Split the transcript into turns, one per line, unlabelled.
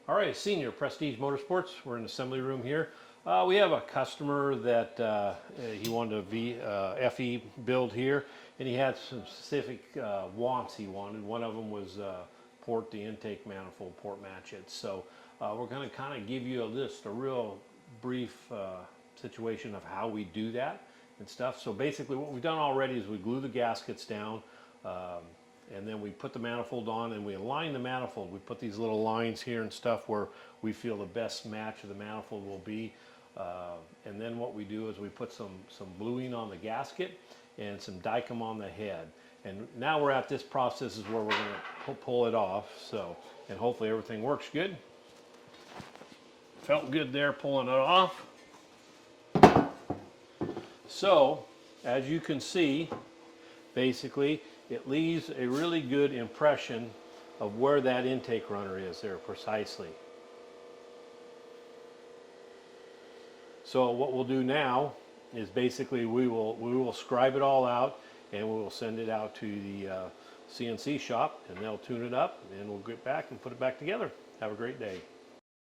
All right, Senior Prestige Motorsports. We're in the assembly room here. We have a customer that he wanted a FE build here, and he had some specific wants he wanted. One of them was port the intake manifold, port match it. So we're going to kind of give you a real brief situation of how we do that and stuff. So basically what we've done already is we glue the gaskets down, and then we put the manifold on and we align the manifold. We put these little lines here and stuff where we feel the best match of the manifold will be. And then what we do is we put some bluing on the gasket and some Dykem on the head. And now we're at this process is where we're going to pull it off. So, and hopefully everything works good. Felt good there pulling it off. So, as you can see, basically, it leaves a really good impression of where that intake runner is there precisely. So what we'll do now is basically we will scribe it all out and we will send it out to the CNC shop and they'll tune it up and we'll get back and put it back together. Have a great day.